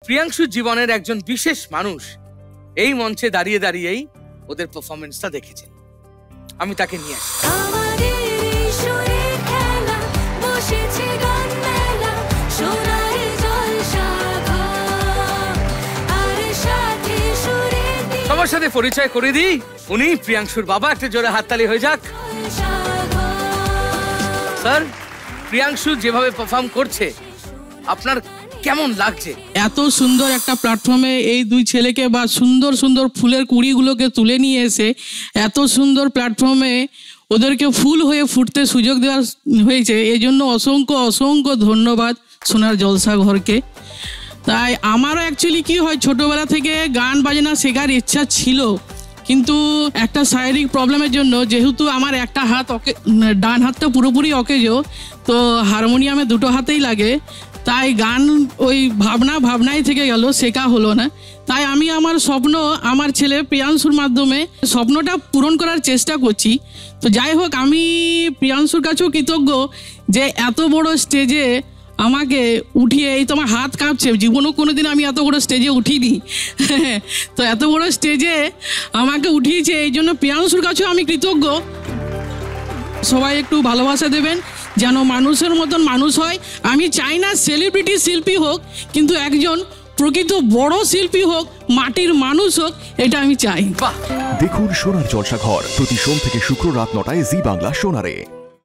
প্রিয়াংশুর জীবনের একজন বিশেষ মানুষ এই মঞ্চে দাঁড়িয়ে দাঁড়িয়েই ওদের পারফরমেন্সটা দেখেছেন। আমি তাকে নিয়ে আসি। সবার সাথে পরিচয় করে দিই, উনি প্রিয়াংশুর বাবা। একটা জোরে হাততালি হয়ে যাক। স্যার, প্রিয়াংশু যেভাবে পারফর্ম করছে আপনার কেমন লাগছে? এত সুন্দর একটা প্ল্যাটফর্মে এই দুই ছেলেকে বা সুন্দর সুন্দর ফুলের কুড়িগুলোকে তুলে নিয়ে এসে এত সুন্দর প্ল্যাটফর্মে ওদেরকে ফুল হয়ে ফুটতে সুযোগ দেওয়া হয়েছে, এই জন্য অসংখ্য অসংখ্য ধন্যবাদ সোনার জলসা ঘরকে। তাই আমারও অ্যাকচুয়ালি কি হয়, ছোটোবেলা থেকে গান বাজনা শেখার ইচ্ছা ছিল, কিন্তু একটা শারীরিক প্রবলেমের জন্য, যেহেতু আমার একটা হাত ডান হাতটা পুরোপুরি অকেজো, তো হারমোনিয়ামে দুটো হাতেই লাগে, তাই গান ওই ভাবনাই থেকে গেল, শেখা হলো না। তাই আমি আমার স্বপ্ন আমার ছেলে প্রিয়াংশুর মাধ্যমে স্বপ্নটা পূরণ করার চেষ্টা করছি। তো যাই হোক, আমি প্রিয়াংশুর কাছেও কৃতজ্ঞ যে এত বড় স্টেজে আমাকে উঠিয়ে, এই তোমার হাত কাঁপছে, জীবনেও কোনোদিন আমি এত বড় স্টেজে উঠিনি তো এত বড় স্টেজে আমাকে উঠিয়েছে, এই জন্য প্রিয়াংশুর কাছেও আমি কৃতজ্ঞ। সবাই একটু ভালোবাসা দেবেন, যেন মানুষের মতন মানুষ হয়। আমি চাই না সেলিব্রিটি শিল্পী হোক, কিন্তু একজন প্রকৃত বড় শিল্পী হোক, মাটির মানুষ হোক, এটা আমি চাই। দেখুন সোনার জলসা ঘর প্রতি সোম থেকে শুক্র রাত 9টায় জি বাংলা সোনারে।